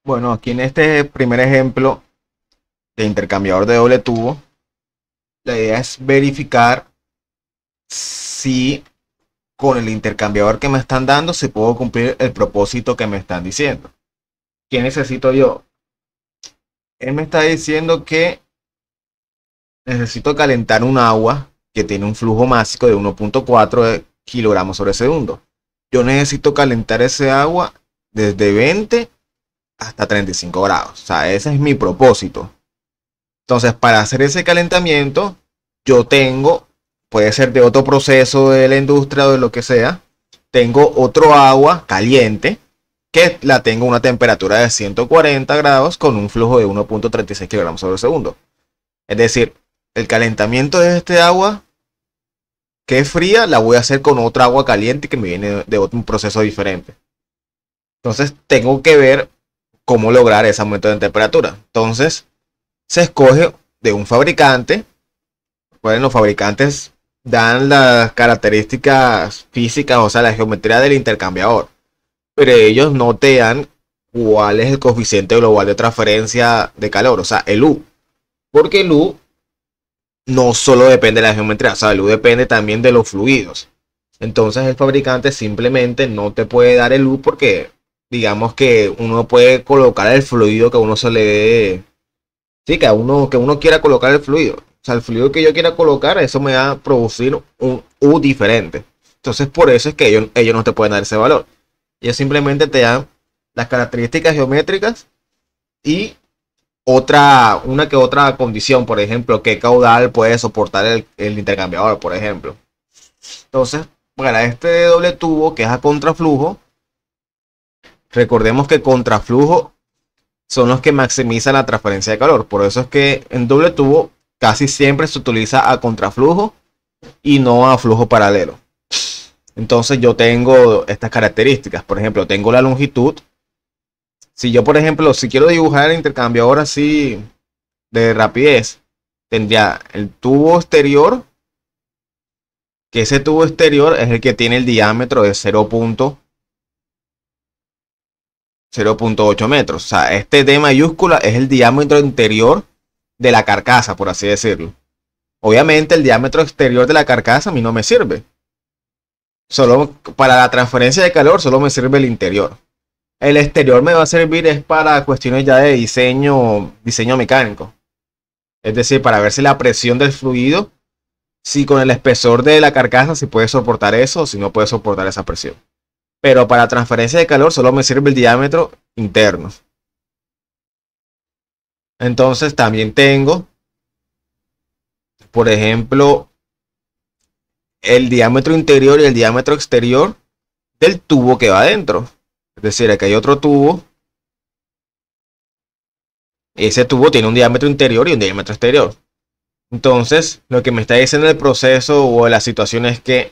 Bueno, aquí en este primer ejemplo de intercambiador de doble tubo, la idea es verificar si con el intercambiador que me están dando se puedo cumplir el propósito que me están diciendo. ¿Qué necesito yo? Él me está diciendo que necesito calentar un agua que tiene un flujo máximo de 1.4 kilogramos sobre segundo. Yo necesito calentar ese agua desde 20 hasta 35 grados. O sea, ese es mi propósito. Entonces, para hacer ese calentamiento, yo tengo, puede ser de otro proceso de la industria o de lo que sea, tengo otro agua caliente que la tengo a una temperatura de 140 grados con un flujo de 1.36 kilogramos sobre segundo. Es decir, el calentamiento de este agua que es fría la voy a hacer con otra agua caliente que me viene de otro proceso diferente. Entonces, tengo que ver cómo lograr ese aumento de temperatura. Entonces, se escoge de un fabricante. Bueno, los fabricantes dan las características físicas, o sea, la geometría del intercambiador, pero ellos no te dan cuál es el coeficiente global de transferencia de calor, o sea, el U, porque el U no solo depende de la geometría, o sea, el U depende también de los fluidos. Entonces el fabricante simplemente no te puede dar el U porque digamos que uno puede colocar el fluido que uno se le dé. Sí, que uno quiera colocar el fluido. O sea, el fluido que yo quiera colocar, eso me va a producir un U diferente. Entonces, por eso es que ellos no te pueden dar ese valor. Ellos simplemente te dan las características geométricas y una que otra condición. Por ejemplo, qué caudal puede soportar el intercambiador, por ejemplo. Entonces, para este doble tubo que es a contraflujo, recordemos que contraflujo son los que maximizan la transferencia de calor. Por eso es que en doble tubo casi siempre se utiliza a contraflujo y no a flujo paralelo. Entonces yo tengo estas características. Por ejemplo, tengo la longitud. Si yo, por ejemplo, si quiero dibujar el intercambiador así de rapidez, tendría el tubo exterior, que ese tubo exterior es el que tiene el diámetro de 0.8 metros. O sea, este D mayúscula es el diámetro interior de la carcasa, por así decirlo. Obviamente el diámetro exterior de la carcasa a mí no me sirve. Solo para la transferencia de calor solo me sirve el interior. El exterior me va a servir es para cuestiones ya de diseño mecánico. Es decir, para ver si la presión del fluido, si con el espesor de la carcasa si puede soportar eso o si no puede soportar esa presión. Pero para transferencia de calor solo me sirve el diámetro interno. Entonces también tengo, por ejemplo, el diámetro interior y el diámetro exterior del tubo que va adentro. Es decir, aquí hay otro tubo. Ese tubo tiene un diámetro interior y un diámetro exterior. Entonces, lo que me está diciendo el proceso o la situación es que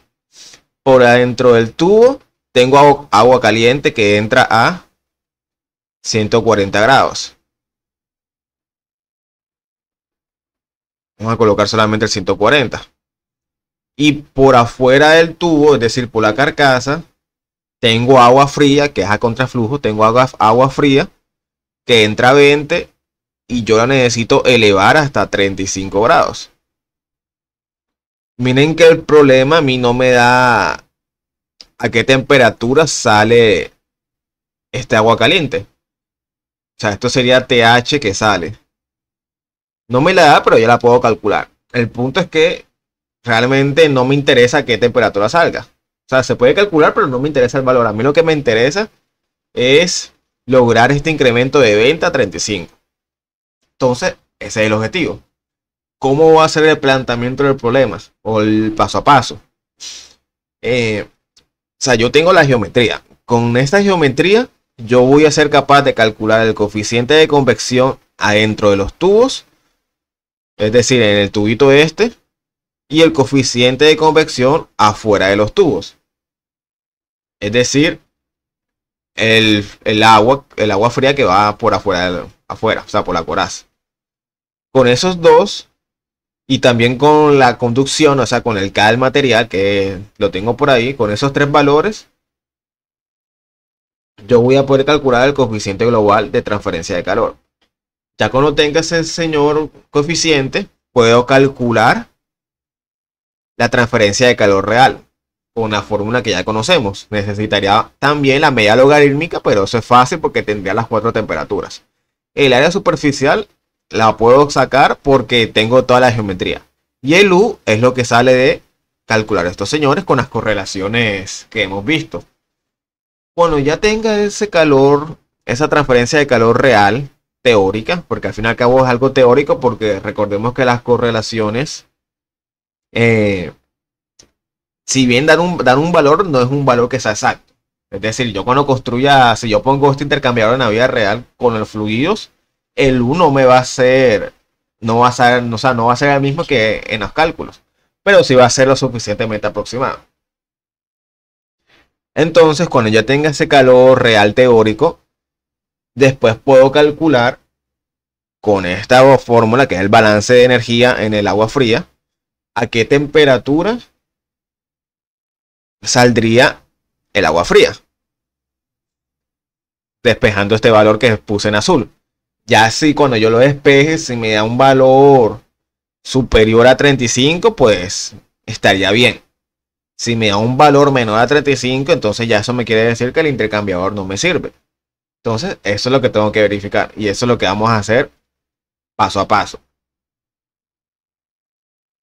por adentro del tubo tengo agua caliente que entra a 140 grados. Vamos a colocar solamente el 140. Y por afuera del tubo, es decir, por la carcasa, tengo agua fría, que es a contraflujo. Tengo agua fría que entra a 20 y yo la necesito elevar hasta 35 grados. Miren que el problema a mí no me da a qué temperatura sale este agua caliente. O sea, esto sería TH que sale. No me la da, pero ya la puedo calcular. El punto es que realmente no me interesa a qué temperatura salga. O sea, se puede calcular, pero no me interesa el valor. A mí lo que me interesa es lograr este incremento de 20 a 35. Entonces, ese es el objetivo. ¿Cómo va a ser el planteamiento del problema? O el paso a paso. O sea, yo tengo la geometría. Con esta geometría, yo voy a ser capaz de calcular el coeficiente de convección adentro de los tubos. Es decir, en el tubito este. Y el coeficiente de convección afuera de los tubos. Es decir, el agua fría que va por afuera, o sea, por la coraza. Con esos dos, y también con la conducción, o sea, con el K del material, que lo tengo por ahí, con esos tres valores, yo voy a poder calcular el coeficiente global de transferencia de calor. Ya cuando tenga ese señor coeficiente, puedo calcular la transferencia de calor real con una fórmula que ya conocemos. Necesitaría también la media logarítmica, pero eso es fácil porque tendría las 4 temperaturas. El área superficial la puedo sacar porque tengo toda la geometría. Y el U es lo que sale de calcular estos señores con las correlaciones que hemos visto. Cuando ya tenga ese calor, esa transferencia de calor real, teórica, porque al fin y al cabo es algo teórico, porque recordemos que las correlaciones, si bien dan un valor, no es un valor que sea exacto. Es decir, yo cuando construya, si yo pongo este intercambiador en la vida real con los fluidos, el U no me va a ser, no va a ser, o sea, no va a ser el mismo que en los cálculos, pero sí va a ser lo suficientemente aproximado. Entonces, cuando ya tenga ese calor real teórico, después puedo calcular con esta fórmula, que es el balance de energía en el agua fría, a qué temperatura saldría el agua fría, despejando este valor que puse en azul. Ya si cuando yo lo despeje, si me da un valor superior a 35, pues estaría bien. Si me da un valor menor a 35, entonces ya eso me quiere decir que el intercambiador no me sirve. Entonces, eso es lo que tengo que verificar. Y eso es lo que vamos a hacer paso a paso.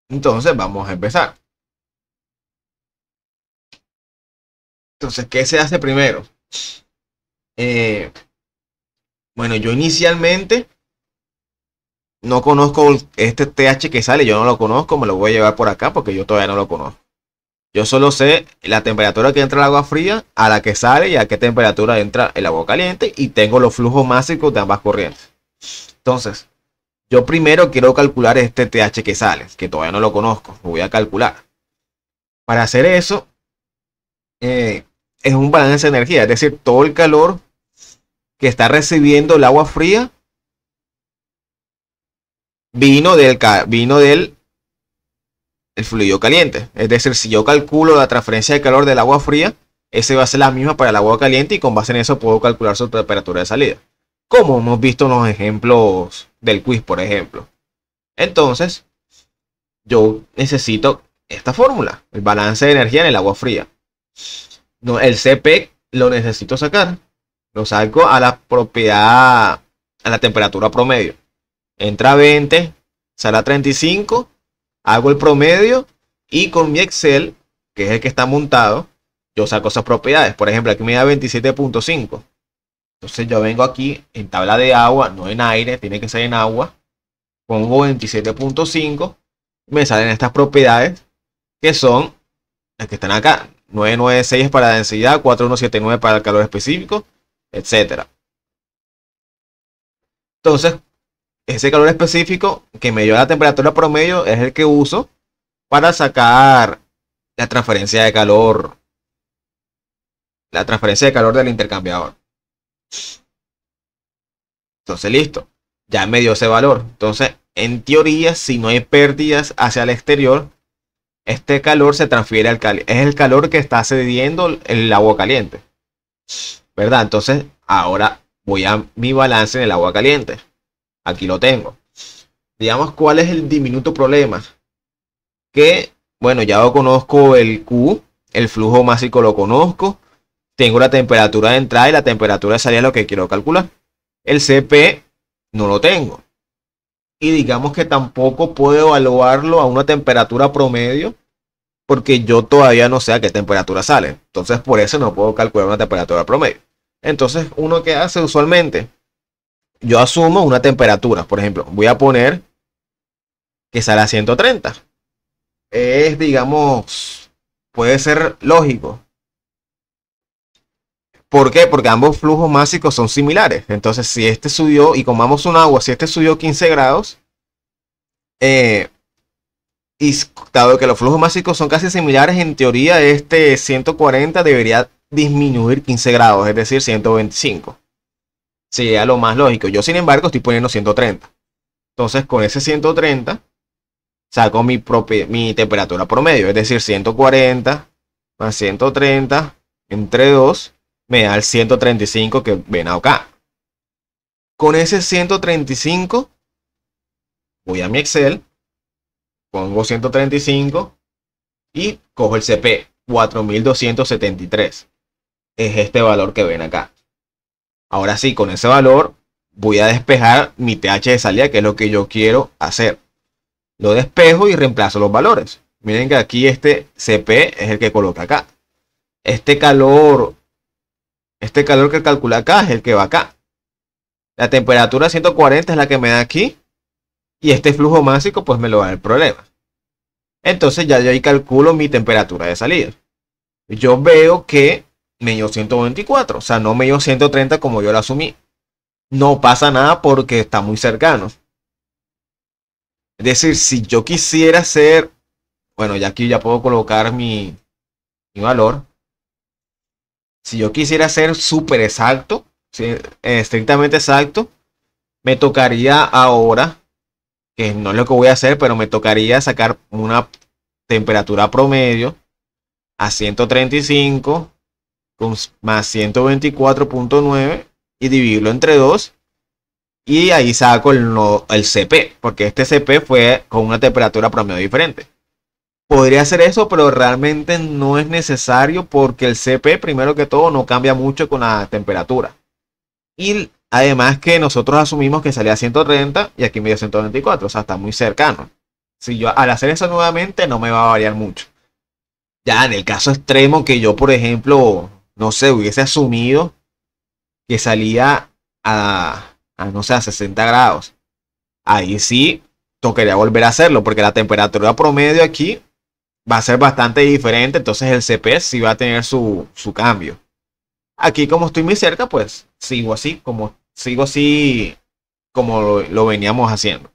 Entonces, vamos a empezar. Entonces, ¿qué se hace primero? Bueno, yo inicialmente no conozco este TH que sale. Yo no lo conozco. Me lo voy a llevar por acá porque yo todavía no lo conozco. Yo solo sé la temperatura que entra el agua fría, a la que sale y a qué temperatura entra el agua caliente. Y tengo los flujos máximos de ambas corrientes. Entonces, yo primero quiero calcular este TH que sale, que todavía no lo conozco. Lo voy a calcular. Para hacer eso, es un balance de energía. Es decir, todo el calor que está recibiendo el agua fría vino del el fluido caliente. Es decir, si yo calculo la transferencia de calor del agua fría, ese va a ser la misma para el agua caliente y con base en eso puedo calcular su temperatura de salida. Como hemos visto en los ejemplos del quiz, por ejemplo. Entonces, yo necesito esta fórmula, el balance de energía en el agua fría. No, el CP lo necesito sacar. Lo saco a la propiedad, a la temperatura promedio. Entra a 20, sale a 35. Hago el promedio y con mi Excel, que es el que está montado, yo saco esas propiedades. Por ejemplo, aquí me da 27.5. Entonces yo vengo aquí en tabla de agua, no en aire, tiene que ser en agua. Pongo 27.5. Me salen estas propiedades que son las que están acá. 996 para la densidad, 4179 para el calor específico, etc. Entonces, ese calor específico que me dio la temperatura promedio es el que uso para sacar la transferencia de calor. La transferencia de calor del intercambiador. Entonces, listo. Ya me dio ese valor. Entonces, en teoría, si no hay pérdidas hacia el exterior, este calor se transfiere al caliente. Es el calor que está cediendo el agua caliente, ¿verdad? Entonces, ahora voy a mi balance en el agua caliente. Aquí lo tengo. Digamos, ¿cuál es el diminuto problema? Que, bueno, ya lo conozco el Q, el flujo másico lo conozco. Tengo la temperatura de entrada y la temperatura de salida, lo que quiero calcular. El CP no lo tengo. Y digamos que tampoco puedo evaluarlo a una temperatura promedio porque yo todavía no sé a qué temperatura sale. Entonces por eso no puedo calcular una temperatura promedio. Entonces uno que hace usualmente, yo asumo una temperatura. Por ejemplo, voy a poner que sale a 130. Es, digamos, puede ser lógico. ¿Por qué? Porque ambos flujos másicos son similares. Entonces, si este subió, y comamos un agua, si este subió 15 grados, y dado que los flujos másicos son casi similares, en teoría este 140 debería disminuir 15 grados, es decir, 125. Sería lo más lógico. Yo, sin embargo, estoy poniendo 130. Entonces, con ese 130, saco mi temperatura promedio, es decir, 140 más 130 entre 2. me da el 135 que ven acá. Con ese 135 voy a mi Excel, pongo 135 y cojo el CP, 4273. Es este valor que ven acá. Ahora sí, con ese valor voy a despejar mi TH de salida, que es lo que yo quiero hacer. Lo despejo y reemplazo los valores. Miren que aquí este CP es el que coloca acá. Este calor que calcula acá es el que va acá. La temperatura 140 es la que me da aquí. Y este flujo másico pues me lo da el problema. Entonces ya yo ahí calculo mi temperatura de salida. Yo veo que me dio 124. O sea, no me dio 130 como yo lo asumí. No pasa nada porque está muy cercano. Es decir, si yo quisiera hacer... Bueno, ya aquí ya puedo colocar mi valor. Si yo quisiera ser súper exacto, ¿sí? Estrictamente exacto, me tocaría ahora, que no es lo que voy a hacer, pero me tocaría sacar una temperatura promedio a 135 más 124.9 y dividirlo entre 2. Y ahí saco el CP, porque este CP fue con una temperatura promedio diferente. Podría hacer eso, pero realmente no es necesario porque el CP, primero que todo, no cambia mucho con la temperatura. Y además que nosotros asumimos que salía a 130 y aquí me dio 124, o sea, está muy cercano. Si yo al hacer eso nuevamente no me va a variar mucho. Ya en el caso extremo que yo, por ejemplo, no sé, hubiese asumido que salía no sé, a 60 grados. Ahí sí tocaría volver a hacerlo porque la temperatura promedio aquí va a ser bastante diferente, entonces el CP sí va a tener su cambio. Aquí como estoy muy cerca, pues sigo así como lo veníamos haciendo.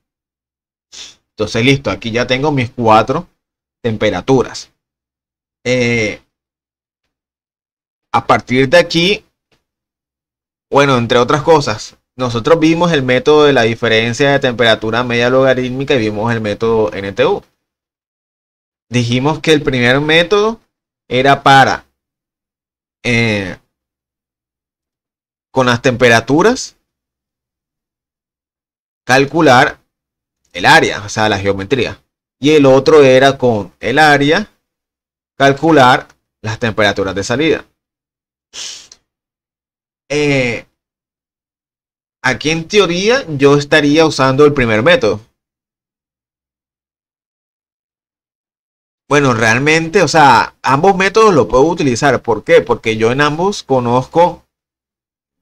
Entonces listo, aquí ya tengo mis 4 temperaturas. A partir de aquí, bueno, entre otras cosas, nosotros vimos el método de la diferencia de temperatura media logarítmica y vimos el método NTU. Dijimos que el primer método era para con las temperaturas calcular el área, o sea, la geometría. Y el otro era con el área calcular las temperaturas de salida. Aquí en teoría yo estaría usando el primer método. Bueno, realmente, o sea, ambos métodos los puedo utilizar. ¿Por qué? Porque yo en ambos conozco, o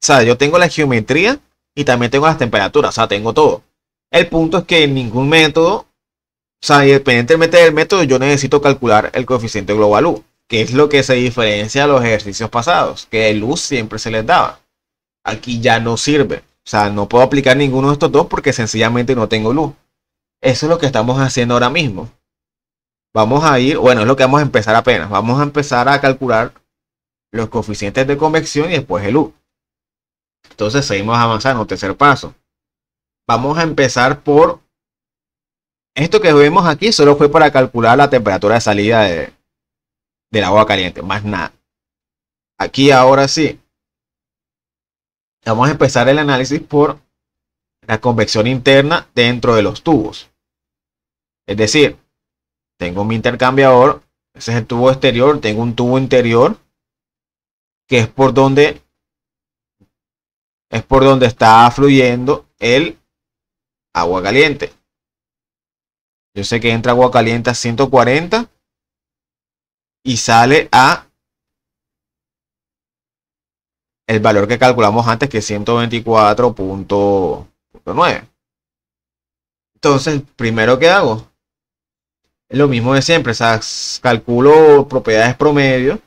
sea, yo tengo la geometría y también tengo las temperaturas, o sea, tengo todo. El punto es que en ningún método, o sea, independientemente del método, yo necesito calcular el coeficiente global U, que es lo que se diferencia a los ejercicios pasados, que el U siempre se les daba. Aquí ya no sirve. O sea, no puedo aplicar ninguno de estos dos porque sencillamente no tengo luz. Eso es lo que estamos haciendo ahora mismo. Vamos a ir, bueno, es lo que vamos a empezar apenas. Vamos a empezar a calcular los coeficientes de convección y después el U. Entonces seguimos avanzando. Tercer paso. Vamos a empezar por esto que vemos aquí. Solo fue para calcular la temperatura de salida del agua caliente. Más nada. Aquí ahora sí. Vamos a empezar el análisis por la convección interna dentro de los tubos. Es decir, tengo mi intercambiador, ese es el tubo exterior, tengo un tubo interior que es por donde está fluyendo el agua caliente. Yo sé que entra agua caliente a 140 y sale a el valor que calculamos antes, que es 124.9. Entonces, primero que hago es lo mismo de siempre, o sea, calculo propiedades promedio.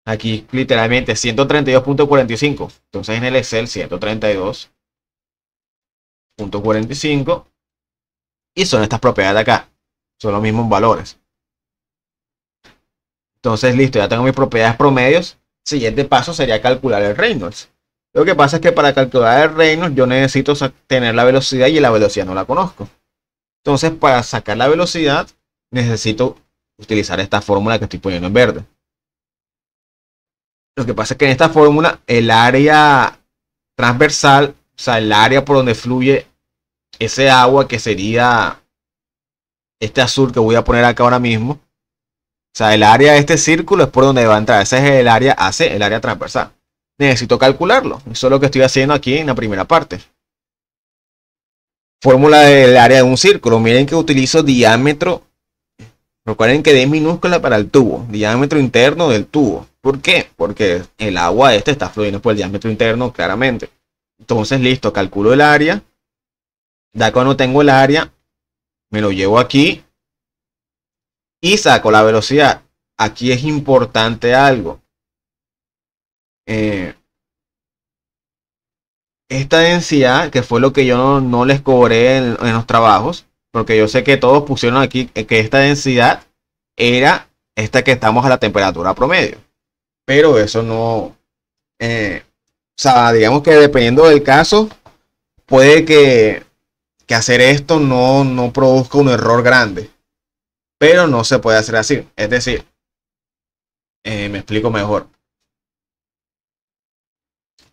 Aquí literalmente 132.45. Entonces en el Excel 132.45. Y son estas propiedades de acá. Son los mismos valores. Entonces listo, ya tengo mis propiedades promedios. Siguiente paso sería calcular el Reynolds. Lo que pasa es que para calcular el Reynolds yo necesito tener la velocidad y la velocidad no la conozco. Entonces para sacar la velocidad necesito utilizar esta fórmula que estoy poniendo en verde. Lo que pasa es que en esta fórmula el área transversal, o sea, el área por donde fluye ese agua, que sería este azul que voy a poner acá ahora mismo. O sea, el área de este círculo es por donde va a entrar. Ese es el área AC, el área transversal. Necesito calcularlo. Eso es lo que estoy haciendo aquí en la primera parte. Fórmula del área de un círculo. Miren que utilizo diámetro. Recuerden que D es minúscula para el tubo. Diámetro interno del tubo. ¿Por qué? Porque el agua este está fluyendo por el diámetro interno claramente. Entonces, listo. Calculo el área. Ya cuando tengo el área, me lo llevo aquí y saco la velocidad. Aquí es importante algo. Esta densidad, que fue lo que yo no les cobré en los trabajos, porque yo sé que todos pusieron aquí que esta densidad era esta que estamos a la temperatura promedio. Pero eso no... o sea, digamos que dependiendo del caso, puede que hacer esto no produzca un error grande. Pero no se puede hacer así. Es decir, me explico mejor.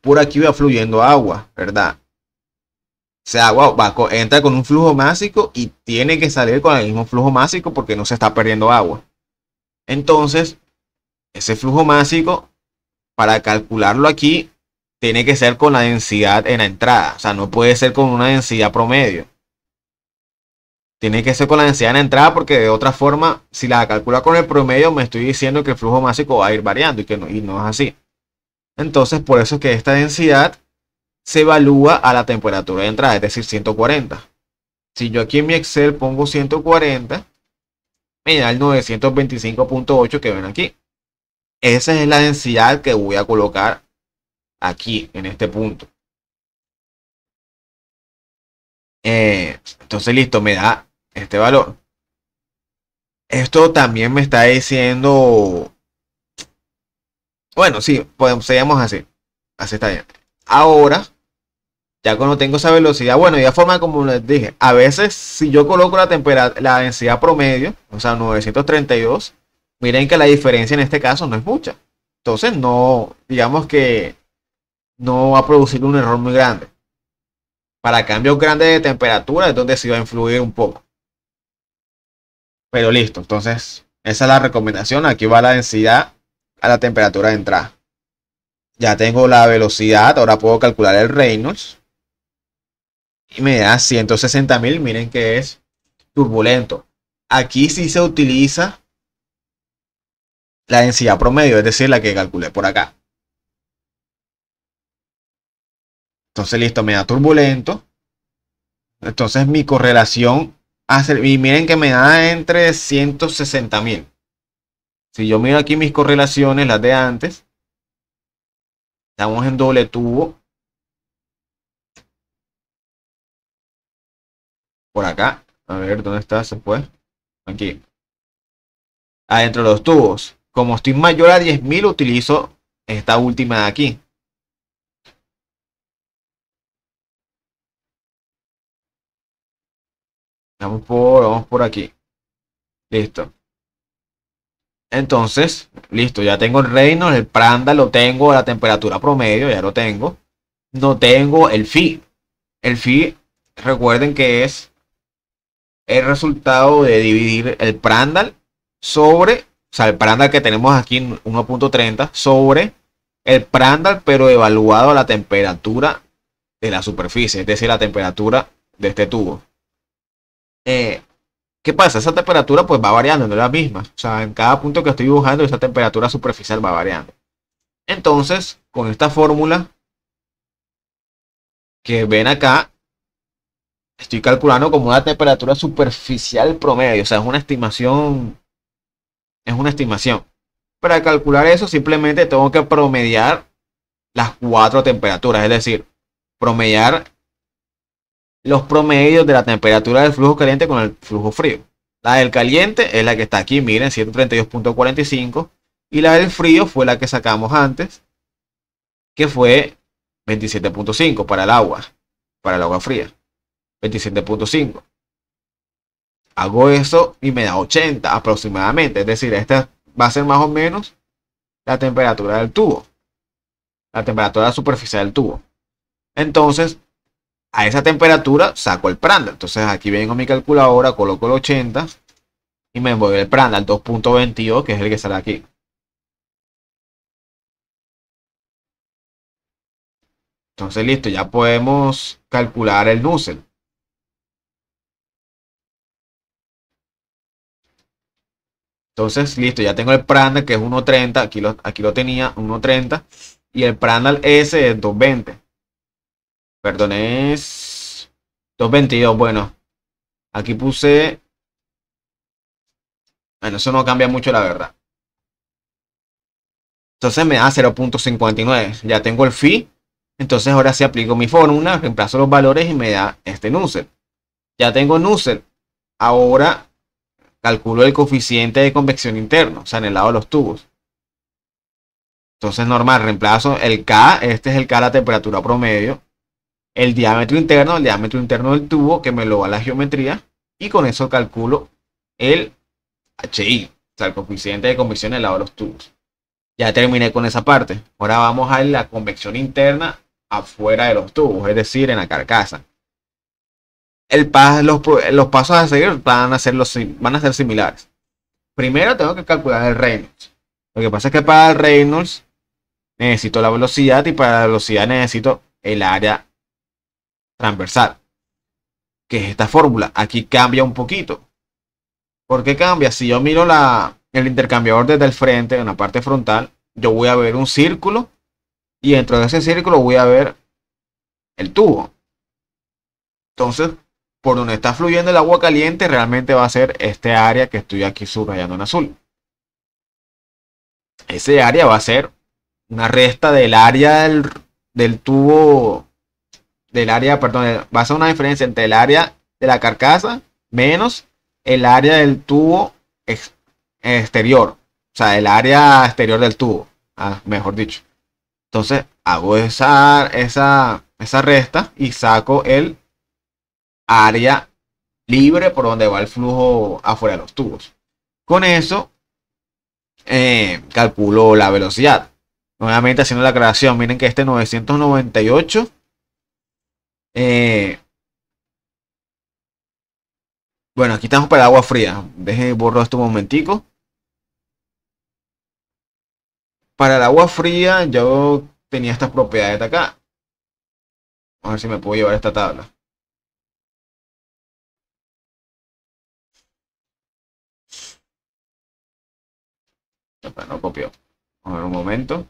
Por aquí va fluyendo agua, ¿verdad? O sea, agua entra con un flujo másico y tiene que salir con el mismo flujo másico porque no se está perdiendo agua. Entonces, ese flujo másico, para calcularlo aquí, tiene que ser con la densidad en la entrada. O sea, no puede ser con una densidad promedio. Tiene que ser con la densidad en la entrada porque de otra forma, si la calcula con el promedio, me estoy diciendo que el flujo másico va a ir variando y no es así. Entonces, por eso es que esta densidad se evalúa a la temperatura de entrada, es decir, 140. Si yo aquí en mi Excel pongo 140, me da el 925.8 que ven aquí. Esa es la densidad que voy a colocar aquí, en este punto. Entonces, listo, me da este valor. Esto también me está diciendo... Bueno, sí, podemos, seguimos así. Así está bien. Ahora, ya cuando tengo esa velocidad, bueno, y de forma como les dije, a veces si yo coloco la densidad promedio, o sea, 932, miren que la diferencia en este caso no es mucha. Entonces, no, digamos que no va a producir un error muy grande. Para cambios grandes de temperatura es donde sí va a influir un poco. Pero listo, entonces, esa es la recomendación. Aquí va la densidad a la temperatura de entrada. Ya tengo la velocidad, ahora puedo calcular el Reynolds. Y me da 160.000, miren que es turbulento. Aquí sí se utiliza la densidad promedio, es decir, la que calculé por acá. Entonces, listo, me da turbulento. Entonces, mi correlación hace, y miren que me da entre 160.000. Si yo miro aquí mis correlaciones, las de antes, estamos en doble tubo. Por acá. A ver, ¿dónde está? Se fue. Aquí. Adentro de los tubos. Como estoy mayor a 10.000, utilizo esta última de aquí. Vamos por aquí. Listo. Entonces, listo. Ya tengo el Reynolds, el Prandtl lo tengo a la temperatura promedio, ya lo tengo. No tengo el Phi. El Phi, recuerden que es el resultado de dividir el Prandtl sobre, o sea, el Prandtl que tenemos aquí en 1.30 sobre el Prandtl, pero evaluado a la temperatura de la superficie, es decir, la temperatura de este tubo. ¿Qué pasa? Esa temperatura pues va variando, no es la misma. O sea, en cada punto que estoy dibujando, esa temperatura superficial va variando. Entonces, con esta fórmula que ven acá, estoy calculando como una temperatura superficial promedio. O sea, es una estimación. Es una estimación. Para calcular eso, simplemente tengo que promediar las cuatro temperaturas. Es decir, promediar los promedios de la temperatura del flujo caliente con el flujo frío. La del caliente es la que está aquí, miren, 132.45. Y la del frío fue la que sacamos antes, que fue 27.5 para el agua fría. 27.5. Hago eso y me da 80 aproximadamente. Es decir, esta va a ser más o menos la temperatura del tubo. la temperatura superficial del tubo. Entonces, a esa temperatura saco el Prandtl. Entonces aquí vengo a mi calculadora, coloco el 80 y me voy el Prandtl al 2.22, que es el que sale aquí. Entonces listo, ya podemos calcular el Nusselt. Entonces listo, ya tengo el Prandtl que es 1.30, aquí lo tenía 1.30 y el Prandtl S es 2.20. Perdón, es 2.22. Bueno, aquí puse... Bueno, eso no cambia mucho la verdad. Entonces me da 0.59. Ya tengo el phi. Entonces ahora sí aplico mi fórmula, reemplazo los valores y me da este Nusselt. Ya tengo Nusselt. Ahora calculo el coeficiente de convección interno, o sea, en el lado de los tubos. Entonces normal, reemplazo el K, este es el K, la temperatura promedio. El diámetro interno del tubo, que me lo da la geometría. Y con eso calculo el HI, o sea, el coeficiente de convección en el lado de los tubos. Ya terminé con esa parte. Ahora vamos a la convección interna afuera de los tubos, es decir, en la carcasa. Los pasos a seguir van a ser similares. Primero tengo que calcular el Reynolds. Lo que pasa es que para el Reynolds necesito la velocidad y para la velocidad necesito el área transversal, que es esta fórmula. Aquí cambia un poquito. ¿Por qué cambia? Si yo miro el intercambiador desde el frente, en la parte frontal, yo voy a ver un círculo y dentro de ese círculo voy a ver el tubo. Entonces, por donde está fluyendo el agua caliente, realmente va a ser este área que estoy aquí subrayando en azul. Ese área va a ser una resta del área del tubo, perdón, va a ser una diferencia entre el área de la carcasa menos el área del tubo exterior, o sea, el área exterior del tubo, mejor dicho. Entonces hago esa resta y saco el área libre por donde va el flujo afuera de los tubos. Con eso calculo la velocidad. Nuevamente haciendo la aclaración, miren que este 998 bueno, aquí estamos para el agua fría. Deje borro esto un momentico. Para el agua fría yo tenía estas propiedades de acá. A ver si me puedo llevar esta tabla. No copió. A ver un momento.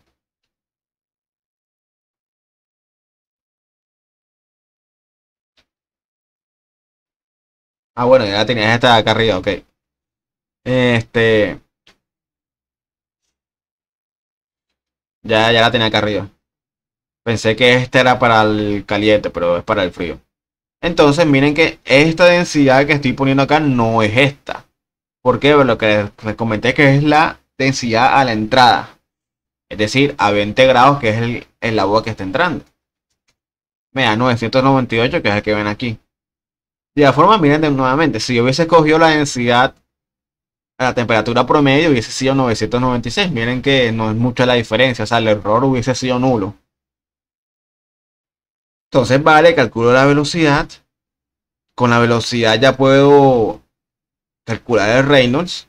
Bueno, ya la tenías esta de acá arriba, ok. Ya la tenía acá arriba. Pensé que este era para el caliente, pero es para el frío. Entonces, miren que esta densidad que estoy poniendo acá no es esta. ¿Por qué? Lo que les comenté que es la densidad a la entrada. Es decir, a 20 grados, que es el agua que está entrando. Me da 998, que es el que ven aquí. De la forma, miren nuevamente, si yo hubiese cogido la densidad a la temperatura promedio, hubiese sido 996. Miren que no es mucha la diferencia, o sea, el error hubiese sido nulo. Entonces, vale, calculo la velocidad. Con la velocidad ya puedo calcular el Reynolds.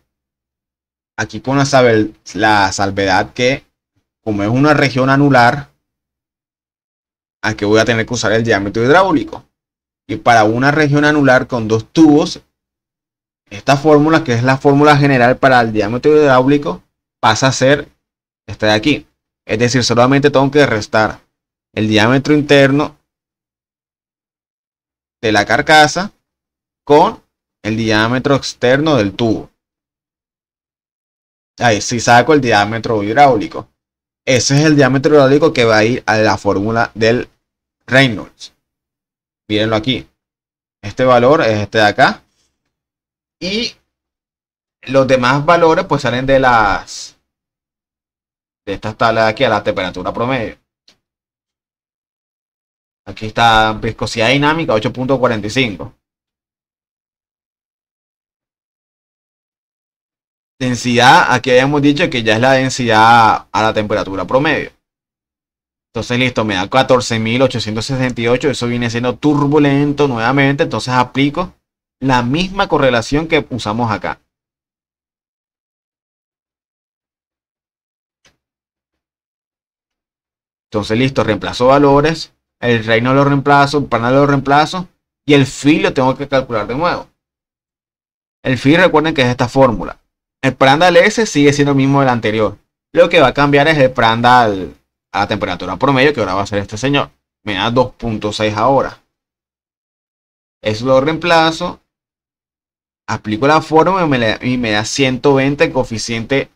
Aquí con la salvedad que, como es una región anular, aquí voy a tener que usar el diámetro hidráulico. Y para una región anular con dos tubos, esta fórmula, que es la fórmula general para el diámetro hidráulico, pasa a ser esta de aquí. Es decir, solamente tengo que restar el diámetro interno de la carcasa con el diámetro externo del tubo. Ahí sí saco el diámetro hidráulico. Ese es el diámetro hidráulico que va a ir a la fórmula del Reynolds. Mírenlo aquí. Este valor es este de acá. Y los demás valores pues salen de estas tablas de aquí a la temperatura promedio. Aquí está viscosidad dinámica 8.45. Densidad, aquí habíamos dicho que ya es la densidad a la temperatura promedio. Entonces, listo, me da 14.868. Eso viene siendo turbulento nuevamente. Entonces, aplico la misma correlación que usamos acá. Entonces, listo, reemplazo valores. El reino lo reemplazo, el pranda lo reemplazo. Y el phi lo tengo que calcular de nuevo. El phi, recuerden que es esta fórmula. El prandal S sigue siendo el mismo del anterior. Lo que va a cambiar es el prandal a la temperatura promedio, que ahora va a ser este señor. Me da 2.6 ahora. Eso lo reemplazo. Aplico la fórmula y me da 120 el coeficiente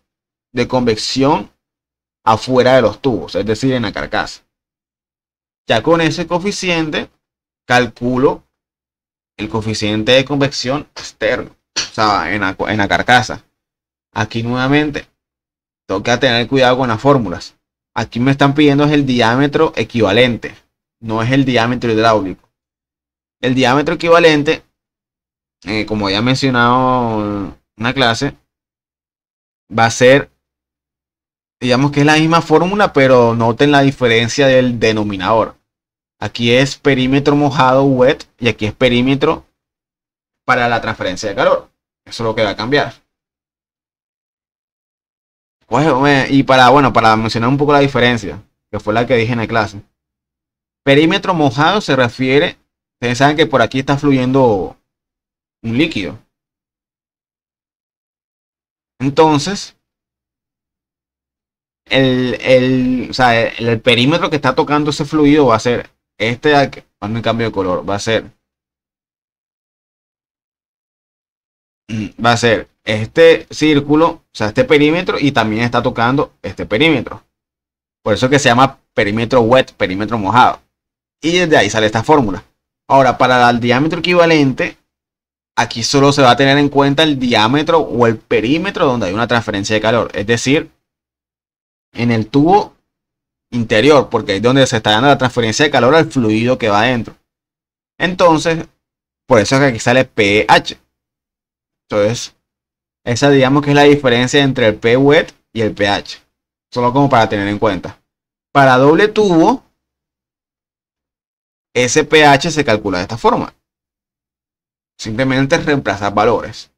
de convección afuera de los tubos, es decir, en la carcasa. Ya con ese coeficiente calculo el coeficiente de convección externo, o sea, en la carcasa. Aquí nuevamente toca tener cuidado con las fórmulas. Aquí me están pidiendo es el diámetro equivalente, no es el diámetro hidráulico. El diámetro equivalente, como ya he mencionado en una clase, va a ser, digamos que es la misma fórmula, pero noten la diferencia del denominador. Aquí es perímetro mojado wet y aquí es perímetro para la transferencia de calor. Eso es lo que va a cambiar. Y para mencionar un poco la diferencia, que fue la que dije en la clase. Perímetro mojado se refiere, ustedes saben que por aquí está fluyendo un líquido. Entonces, el perímetro que está tocando ese fluido va a ser este, cuando el cambio de color, va a ser este círculo, o sea, este perímetro, y también está tocando este perímetro. Por eso que se llama perímetro wet, perímetro mojado. Y desde ahí sale esta fórmula. Ahora, para el diámetro equivalente, aquí solo se va a tener en cuenta el diámetro o el perímetro donde hay una transferencia de calor. Es decir, en el tubo interior, porque es donde se está dando la transferencia de calor al fluido que va adentro. Entonces, por eso es que aquí sale pH. Entonces, esa digamos que es la diferencia entre el P wet y el pH. Solo como para tener en cuenta. Para doble tubo, ese pH se calcula de esta forma. Simplemente reemplazar valores.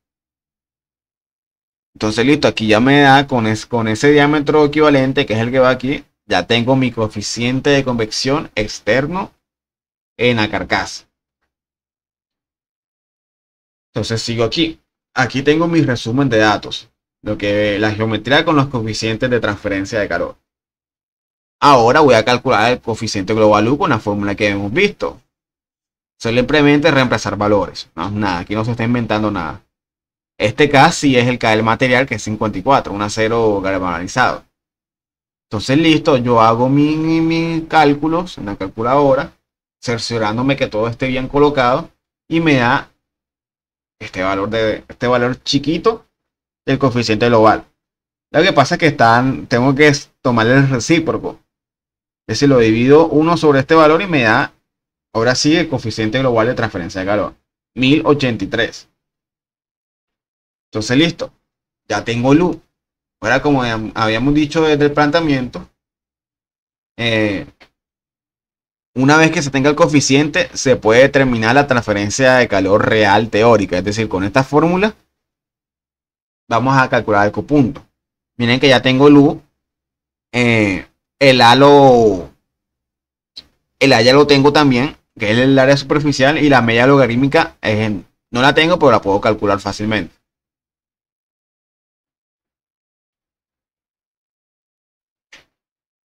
Entonces, listo, aquí ya me da con ese diámetro equivalente, que es el que va aquí, ya tengo mi coeficiente de convección externo en la carcasa. Entonces sigo aquí. Aquí tengo mi resumen de datos, la geometría con los coeficientes de transferencia de calor. Ahora voy a calcular el coeficiente global U con la fórmula que hemos visto. Simplemente reemplazar valores. No, nada, aquí no se está inventando nada. Este K sí es el K del material, que es 54, un acero galvanizado. Entonces, listo, yo hago mis cálculos en la calculadora, cerciorándome que todo esté bien colocado, y me da este valor chiquito del coeficiente global. Lo que pasa es que tengo que tomar el recíproco. Es decir, lo divido 1 sobre este valor y me da, ahora sí, el coeficiente global de transferencia de calor. 1083. Entonces, listo. Ya tengo luz. Ahora, como habíamos dicho desde el planteamiento, una vez que se tenga el coeficiente, se puede determinar la transferencia de calor real teórica. Es decir, con esta fórmula, vamos a calcular el copunto. Miren que ya tengo luz. El A ya lo tengo también, que es el área superficial, y la media logarítmica no la tengo, pero la puedo calcular fácilmente.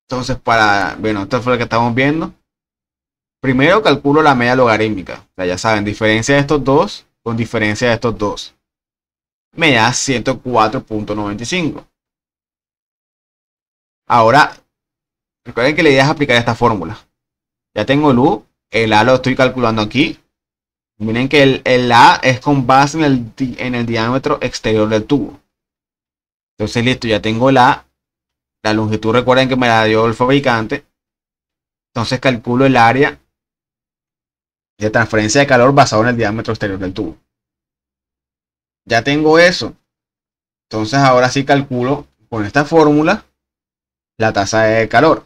Entonces, bueno, esto fue lo que estamos viendo. Primero calculo la media logarítmica. O sea, ya saben, diferencia de estos dos con diferencia de estos dos. Me da 104.95. Ahora, recuerden que la idea es aplicar esta fórmula. Ya tengo el U, el A lo estoy calculando aquí. Miren que el A es con base en el diámetro exterior del tubo. Entonces, listo, ya tengo el A. La longitud, recuerden que me la dio el fabricante. Entonces calculo el área de transferencia de calor basado en el diámetro exterior del tubo. Ya tengo eso. Entonces ahora sí calculo con esta fórmula la tasa de calor.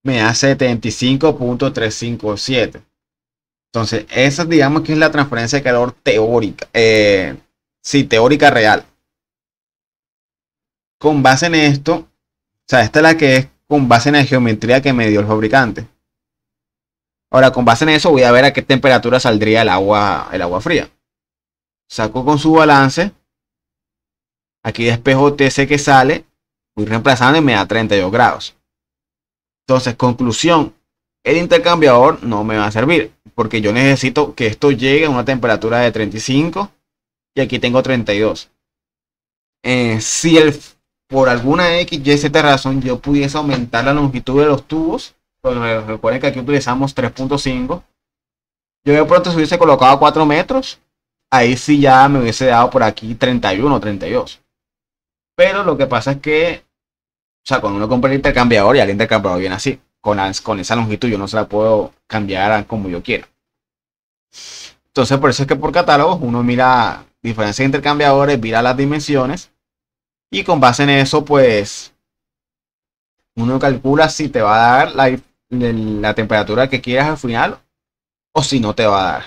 me da 75.357. Entonces, esa digamos que es la transferencia de calor teórica. Sí, teórica real. Con base en esto, o sea, esta es la que es con base en la geometría que me dio el fabricante. Ahora, con base en eso, voy a ver a qué temperatura saldría el agua fría. Saco con su balance. Aquí despejo TC que sale. Voy reemplazando y me da 32 grados. Entonces, conclusión. El intercambiador no me va a servir. Porque yo necesito que esto llegue a una temperatura de 35. Y aquí tengo 32. Si por alguna X, Y, Z razón yo pudiese aumentar la longitud de los tubos. Pues recuerden que aquí utilizamos 3.5. Yo de pronto si hubiese colocado a 4 metros. Ahí sí ya me hubiese dado por aquí 31 o 32. Pero lo que pasa es que, o sea, cuando uno compra el intercambiador, ya el intercambiador viene así. Con esa longitud yo no se la puedo cambiar como yo quiera. Entonces por eso es que por catálogo uno mira diferencias de intercambiadores, mira las dimensiones. Y con base en eso, pues, uno calcula si te va a dar la temperatura que quieras al final o si no te va a dar.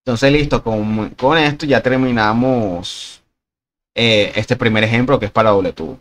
Entonces, listo, con esto ya terminamos este primer ejemplo que es para doble tubo.